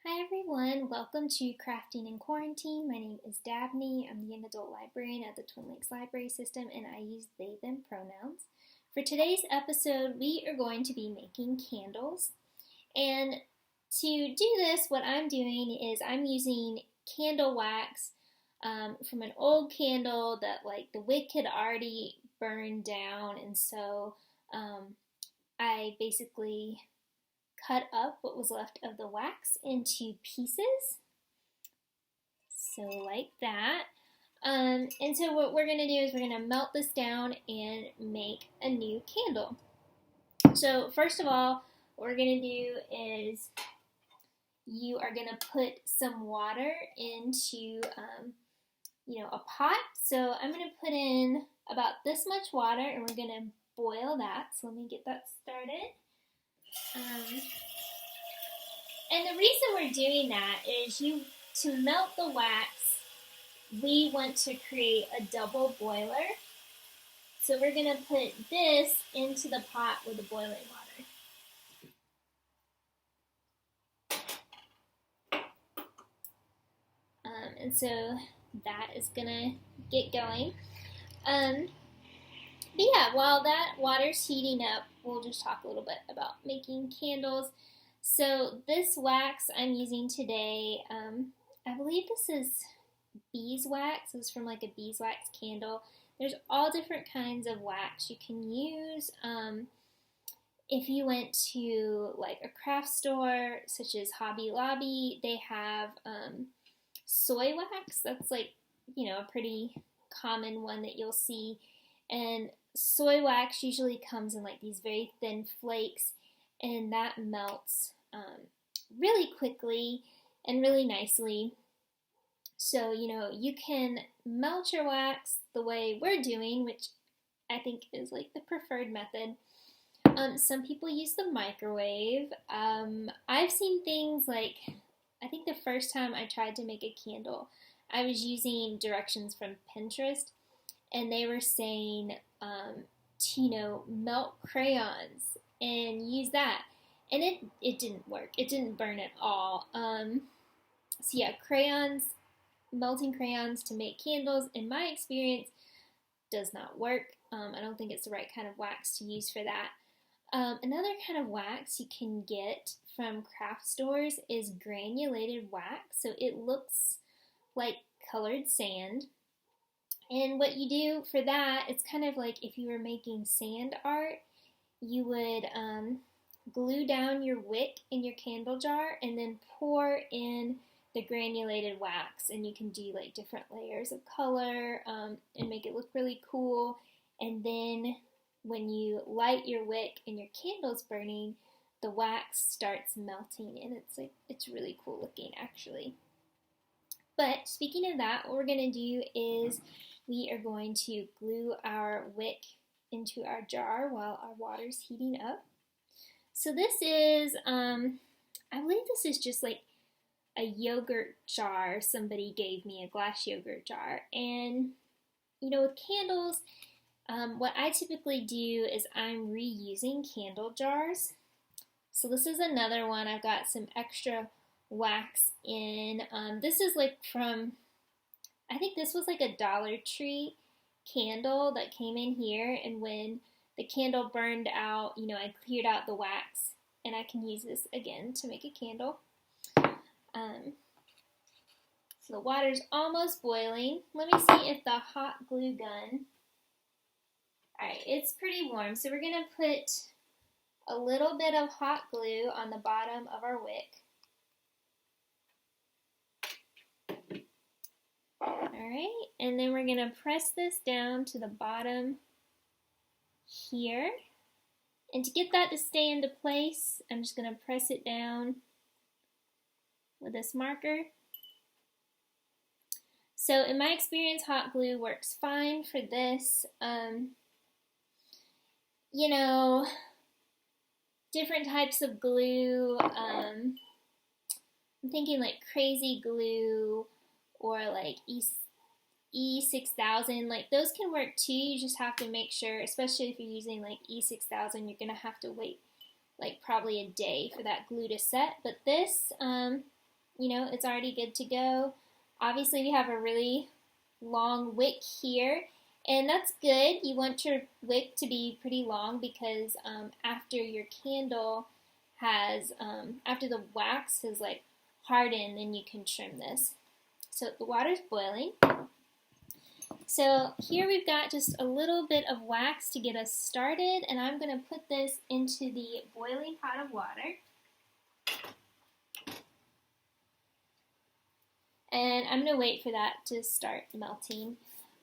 Hi everyone, welcome to Crafting in Quarantine. My name is Dabney. I'm the young adult librarian at the Twin Lakes Library System and I use they, them pronouns. For today's episode, we are going to be making candles. And to do this, what I'm doing is I'm using candle wax from an old candle that the wick had already burned down. And so I basically cut up what was left of the wax into pieces, so like that. And so what we're going to do is we're going to melt this down and make a new candle. So first of all, what we're going to do is you are going to put some water into a pot. So I'm going to put in about this much water and we're going to boil that. So let me get that started. And the reason we're doing that is to melt the wax, we want to create a double boiler. So we're going to put this into the pot with the boiling water. And so that is going to get going. But yeah, while that water's heating up, we'll just talk a little bit about making candles. So this wax I'm using today, I believe this is beeswax. It's from like a beeswax candle. There's all different kinds of wax you can use. If you went to like a craft store such as Hobby Lobby, they have soy wax. That's a pretty common one that you'll see. And soy wax usually comes in like these very thin flakes, and that melts really quickly and really nicely. So, you can melt your wax the way we're doing, which I think is like the preferred method. Some people use the microwave. I've seen things like, I think the first time I tried to make a candle, I was using directions from Pinterest, and they were saying, melt crayons and use that. And it didn't work. It didn't burn at all. So yeah, melting crayons to make candles, in my experience, does not work. I don't think it's the right kind of wax to use for that. Another kind of wax you can get from craft stores is granulated wax. So it looks like colored sand. And what you do for that, it's kind of like if you were making sand art, you would glue down your wick in your candle jar and then pour in the granulated wax, and you can do like different layers of color and make it look really cool. And then when you light your wick and your candle's burning, the wax starts melting, and it's really cool looking actually. But speaking of that, what we're going to do is we are going to glue our wick into our jar while our water's heating up. So this is, I believe this is just like a yogurt jar. Somebody gave me a glass yogurt jar. And, with candles, what I typically do is I'm reusing candle jars. So this is another one. I've got some extra wax in. This is like from, I think this was like a Dollar Tree candle that came in here, and when the candle burned out, I cleared out the wax, and I can use this again to make a candle. So the water's almost boiling. Let me see if the hot glue gun, alright, it's pretty warm, so we're going to put a little bit of hot glue on the bottom of our wick. Alright, and then we're going to press this down to the bottom here. And to get that to stay into place, I'm just going to press it down with this marker. So in my experience, hot glue works fine for this. Different types of glue. I'm thinking like Crazy Glue or like E6000, like those can work too. You just have to make sure, especially if you're using like E6000, you're gonna have to wait like probably a day for that glue to set. But this it's already good to go. Obviously, we have a really long wick here, and that's good. You want your wick to be pretty long because after your candle has, after the wax has like hardened, then you can trim this. So the water's boiling. So here we've got just a little bit of wax to get us started, and I'm going to put this into the boiling pot of water. And I'm going to wait for that to start melting.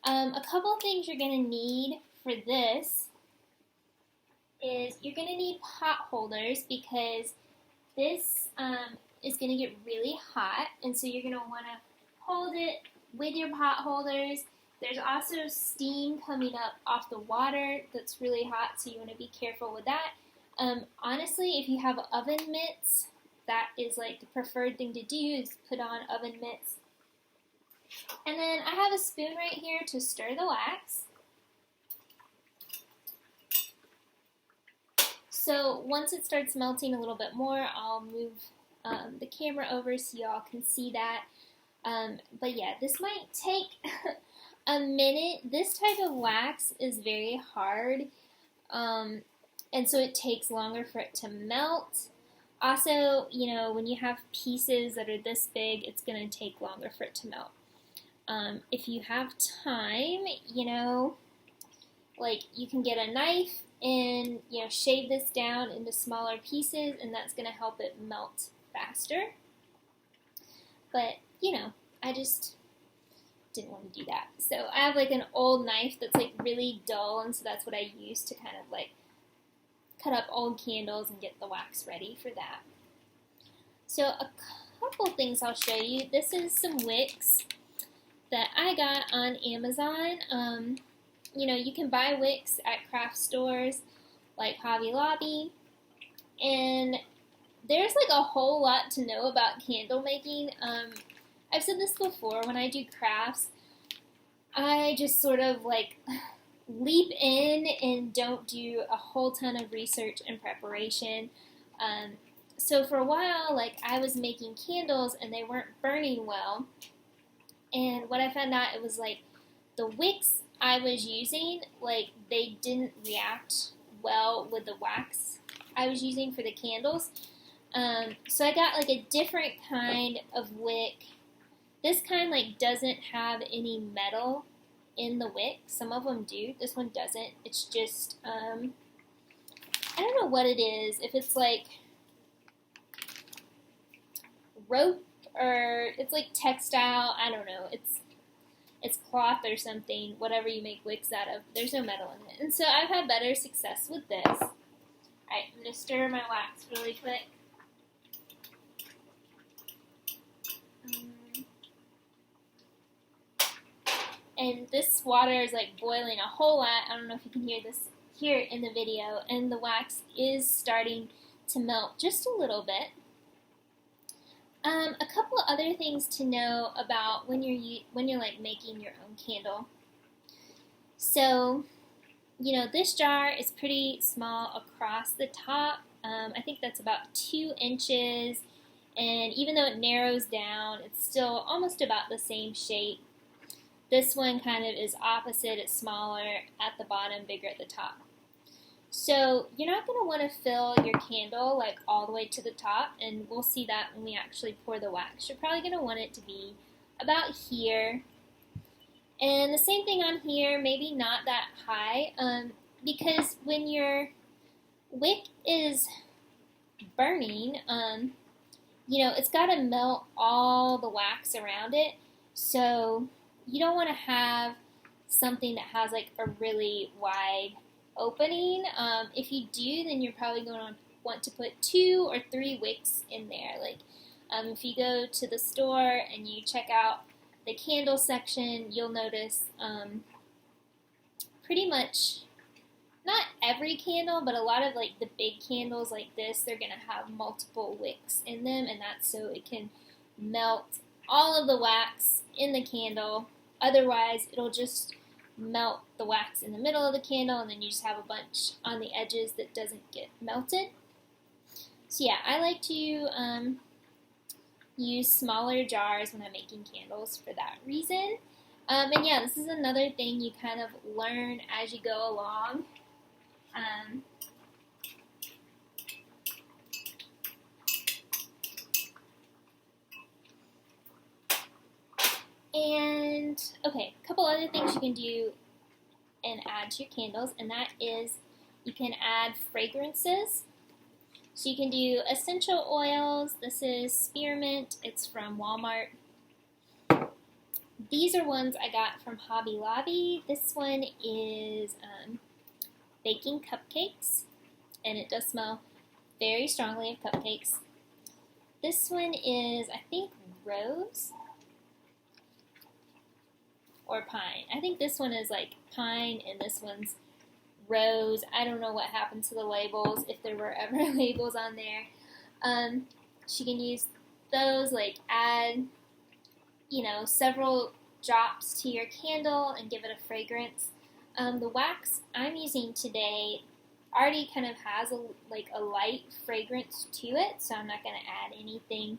A couple of things you're going to need for this is you're going to need pot holders because this is going to get really hot, and so you're going to want to hold it with your pot holders. There's also steam coming up off the water that's really hot, so you want to be careful with that. Honestly, if you have oven mitts, that is like the preferred thing to do is put on oven mitts. And then I have a spoon right here to stir the wax. So once it starts melting a little bit more, I'll move the camera over so y'all can see that. But yeah, this might take a minute. This type of wax is very hard, and so it takes longer for it to melt. Also, when you have pieces that are this big, it's going to take longer for it to melt. If you have time, like you can get a knife and, shave this down into smaller pieces, and that's going to help it melt faster. But, I just didn't want to do that. So I have like an old knife that's like really dull, and so that's what I use to kind of like cut up old candles and get the wax ready for that. So a couple things I'll show you. This is some wicks that I got on Amazon. You can buy wicks at craft stores like Hobby Lobby, and there's like a whole lot to know about candle making. I've said this before, when I do crafts, I just sort of like leap in and don't do a whole ton of research and preparation. So for a while, like I was making candles and they weren't burning well. And what I found out, it was like the wicks I was using, like they didn't react well with the wax I was using for the candles. So I got like a different kind of wick. This kind like doesn't have any metal in the wick. Some of them do. This one doesn't. It's just, I don't know what it is. If it's like rope or it's like textile, I don't know. It's cloth or something, whatever you make wicks out of. There's no metal in it. And so I've had better success with this. Alright, I'm going to stir my wax really quick. And this water is like boiling a whole lot. I don't know if you can hear it in the video. And the wax is starting to melt just a little bit. A couple of other things to know about when you're like making your own candle. So, this jar is pretty small across the top. I think that's about 2 inches. And even though it narrows down, it's still almost about the same shape. This one kind of is opposite. It's smaller at the bottom, bigger at the top. So you're not going to want to fill your candle like all the way to the top, and we'll see that when we actually pour the wax. You're probably going to want it to be about here. And the same thing on here, maybe not that high, because when your wick is burning, it's got to melt all the wax around it. So you don't want to have something that has like a really wide opening. If you do, then you're probably going to want to put 2 or 3 wicks in there. Like if you go to the store and you check out the candle section, you'll notice pretty much, not every candle, but a lot of like the big candles like this, they're going to have multiple wicks in them, and that's so it can melt all of the wax in the candle. Otherwise, it'll just melt the wax in the middle of the candle, and then you just have a bunch on the edges that doesn't get melted. So yeah, I like to use smaller jars when I'm making candles for that reason. And yeah, this is another thing you kind of learn as you go along. And okay, a couple other things you can do and add to your candles, and that is you can add fragrances. So you can do essential oils. This is spearmint. It's from Walmart. These are ones I got from Hobby Lobby. This one is baking cupcakes, and it does smell very strongly of cupcakes. This one is, I think, rose or pine. I think this one is like pine, and this one's rose. I don't know what happened to the labels, if there were ever labels on there. She can use those, like add, several drops to your candle and give it a fragrance. The wax I'm using today already kind of has a light fragrance to it, so I'm not going to add anything.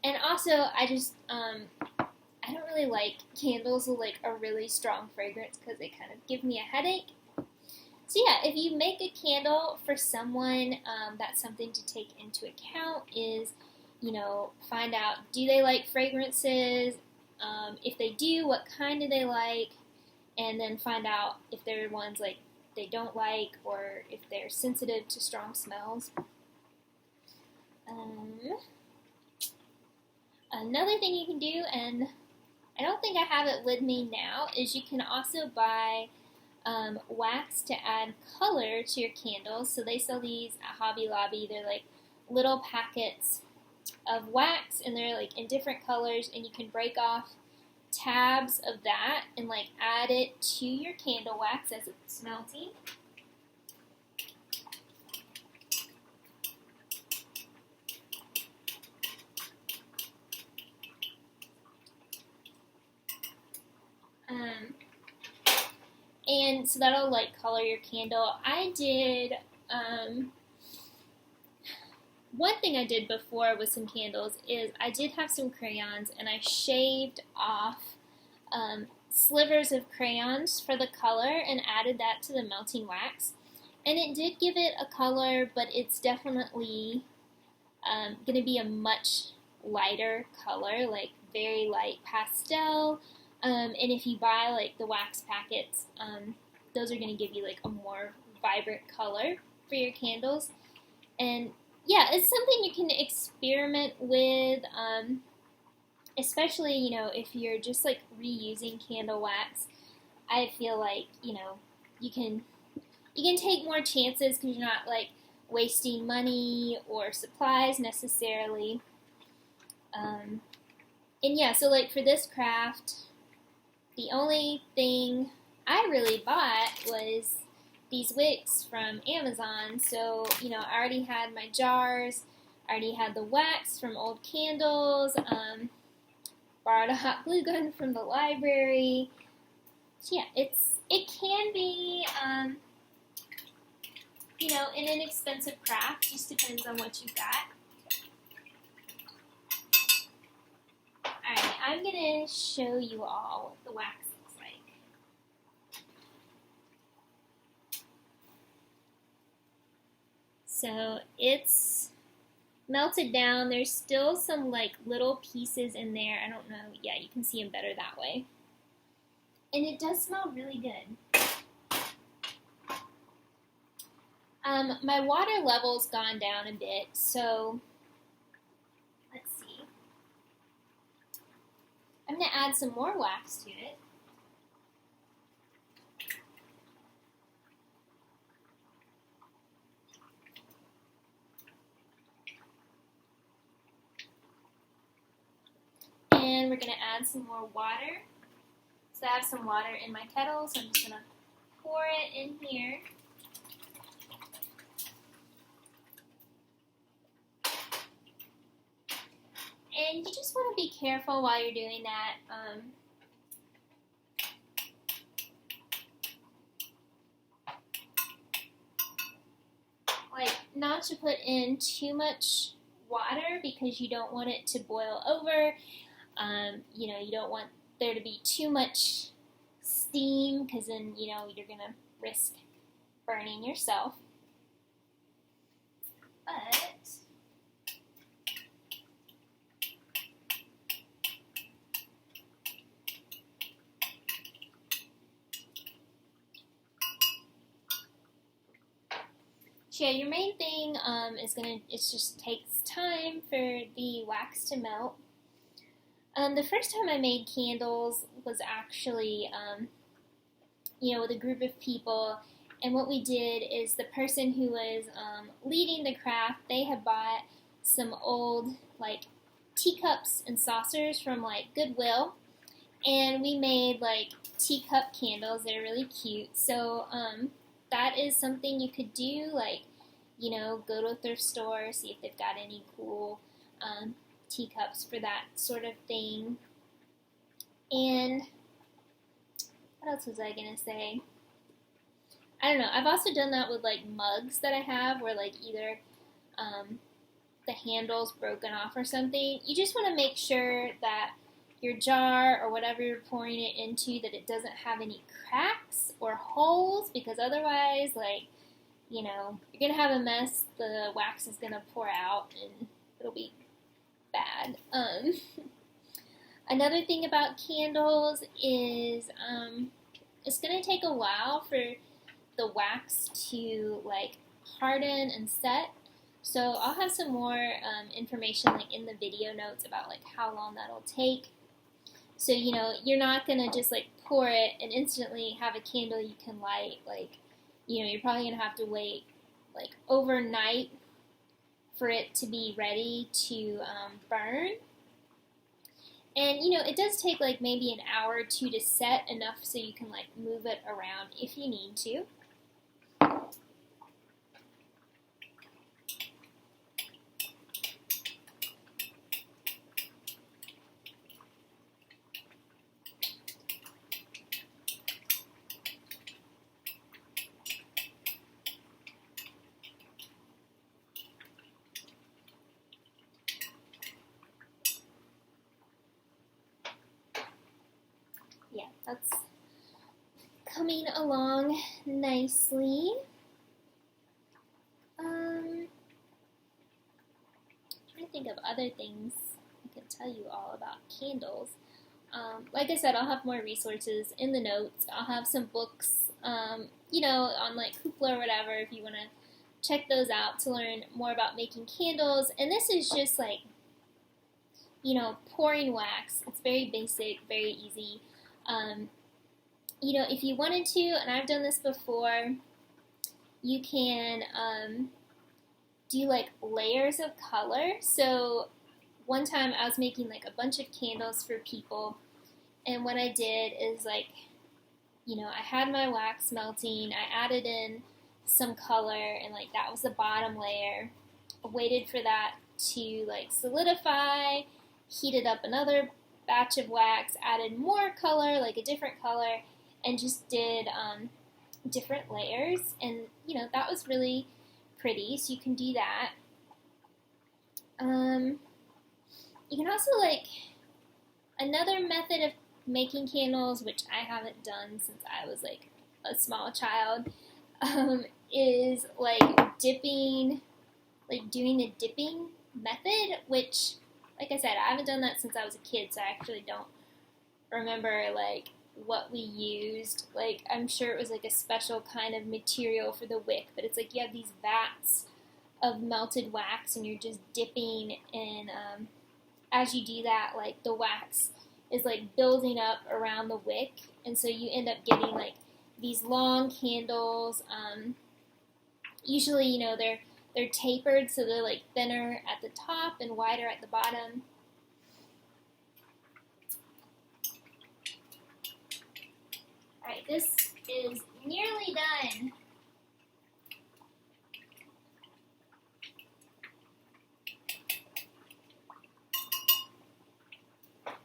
And also, I don't really like candles with like a really strong fragrance because they kind of give me a headache. So yeah, if you make a candle for someone, that's something to take into account is, find out, do they like fragrances? If they do, what kind do they like? And then find out if there are ones like they don't like or if they're sensitive to strong smells. Another thing you can do, and I don't think I have it with me now, is you can also buy wax to add color to your candles. So they sell these at Hobby Lobby. They're like little packets of wax, and they're like in different colors, and you can break off tabs of that and like add it to your candle wax as it's melting. And so that'll like color your candle. I did, one thing I did before with some candles is I did have some crayons, and I shaved off slivers of crayons for the color and added that to the melting wax. And it did give it a color, but it's definitely going to be a much lighter color, like very light pastel. And if you buy like the wax packets, those are going to give you like a more vibrant color for your candles. And yeah, it's something you can experiment with, especially, if you're just like reusing candle wax. I feel like, you can take more chances because you're not like wasting money or supplies necessarily. And yeah, so like for this craft, the only thing I really bought was these wicks from Amazon. So, I already had my jars, I already had the wax from old candles, borrowed a hot glue gun from the library. So yeah, it can be, an inexpensive craft, just depends on what you've got. Alright, I'm going to show you all what the wax looks like. So it's melted down. There's still some like little pieces in there. I don't know. Yeah, you can see them better that way. And it does smell really good. My water level's gone down a bit, so let's see. I'm going to add some more wax to it. And we're going to add some more water. So I have some water in my kettle, so I'm just going to pour it in here. And you just want to be careful while you're doing that. Like, not to put in too much water because you don't want it to boil over. You don't want there to be too much steam because then, you're going to risk burning yourself. But yeah, your main thing it just takes time for the wax to melt. The first time I made candles was actually, with a group of people, and what we did is the person who was leading the craft, they had bought some old, teacups and saucers from, Goodwill, and we made, teacup candles. They're really cute, so, that is something you could do, go to a thrift store, see if they've got any cool teacups for that sort of thing. And what else was I going to say? I don't know. I've also done that with, mugs that I have where, either the handle's broken off or something. You just want to make sure that your jar or whatever you're pouring it into, that it doesn't have any cracks or holes, because otherwise, you're going to have a mess. The wax is going to pour out and it'll be bad. Another thing about candles is it's going to take a while for the wax to harden and set. So I'll have some more information in the video notes about how long that'll take. So you're not gonna just pour it and instantly have a candle you can light. You're probably gonna have to wait overnight for it to be ready to burn. And it does take maybe an hour or two to set, enough so you can move it around if you need to. Yeah, that's coming along nicely. Trying to think of other things I can tell you all about candles. Like I said, I'll have more resources in the notes. I'll have some books, on Hoopla or whatever, if you want to check those out to learn more about making candles. And this is just pouring wax. It's very basic, very easy. If you wanted to, and I've done this before, you can do layers of color. So one time I was making a bunch of candles for people, and what I did is I had my wax melting, I added in some color, and that was the bottom layer. I waited for that to solidify, heated up another batch of wax, added more color, a different color, and just did different layers, and that was really pretty, so you can do that. You can also another method of making candles, which I haven't done since I was a small child, is dipping, doing the dipping method, which, like I said, I haven't done that since I was a kid, so I actually don't remember what we used. I'm sure it was a special kind of material for the wick, but it's you have these vats of melted wax and you're just dipping, and as you do that, the wax is building up around the wick, and so you end up getting these long candles. Usually, they're tapered, so they're thinner at the top and wider at the bottom. Alright, this is nearly done.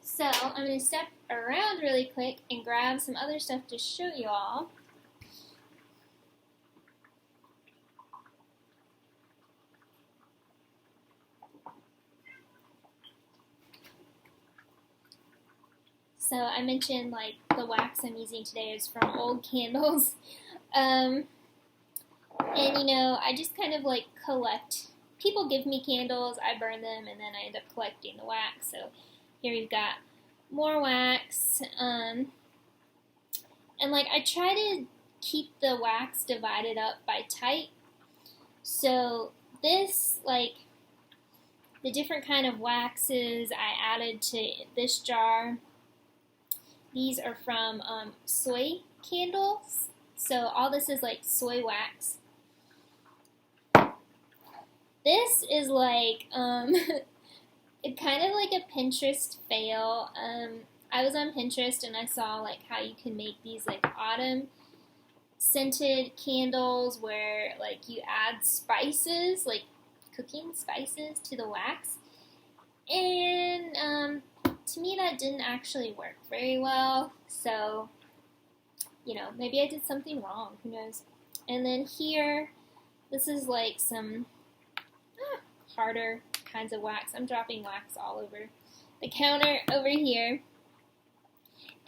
So I'm going to step around really quick and grab some other stuff to show you all. so I mentioned like the wax I'm using today is from old candles. And you know, I just kind of like collect. People give me candles, I burn them, and then I end up collecting the wax. So here we've got more wax. And like I try to keep the wax divided up by type. So this, like the different kind of waxes I added to this jar, these are from soy candles. So all this is like soy wax. This is like it kind of like a Pinterest fail. I was on Pinterest and I saw like how you can make these like autumn scented candles where like you add spices, like cooking spices to the wax. And to me that didn't actually work very well. So, you know, maybe I did something wrong, who knows. And then here, this is like some harder kinds of wax. I'm dropping wax all over the counter over here.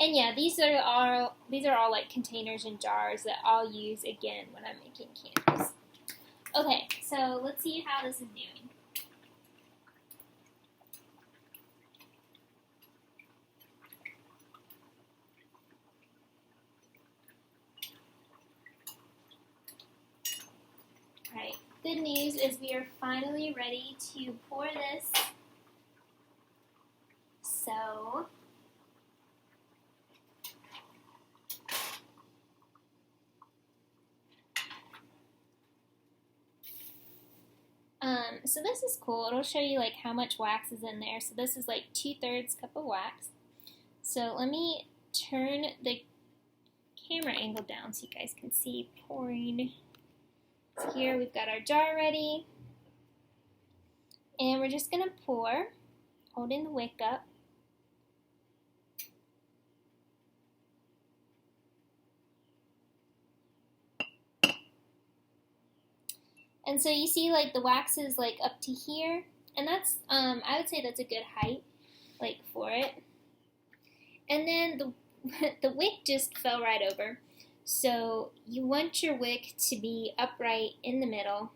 And yeah, these are all like containers and jars that I'll use again when I'm making candles. Okay, so let's see how this is doing. Alright, good news is we are finally ready to pour this. So so this is cool. It'll show you like how much wax is in there. So this is like 2/3 cup of wax. So let me turn the camera angle down so you guys can see pouring. So here we've got our jar ready. And we're just going to pour, holding the wick up. And so you see like the wax is like up to here. And that's, I would say that's a good height, like for it. And then the wick just fell right over. So you want your wick to be upright in the middle.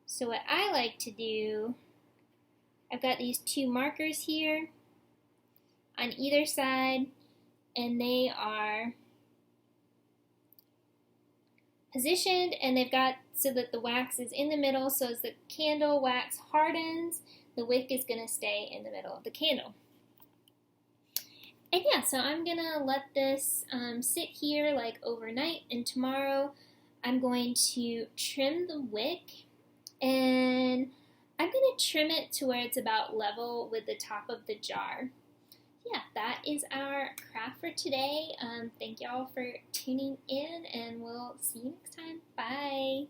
So what I like to do, I've got these 2 markers here on either side, and they are positioned, and they've got so that the wax is in the middle, so as the candle wax hardens, the wick is going to stay in the middle of the candle. And yeah, so I'm going to let this sit here like overnight, and tomorrow I'm going to trim the wick, and I'm going to trim it to where it's about level with the top of the jar. Yeah, that is our craft for today. Thank y'all for tuning in, and we'll see you next time. Bye!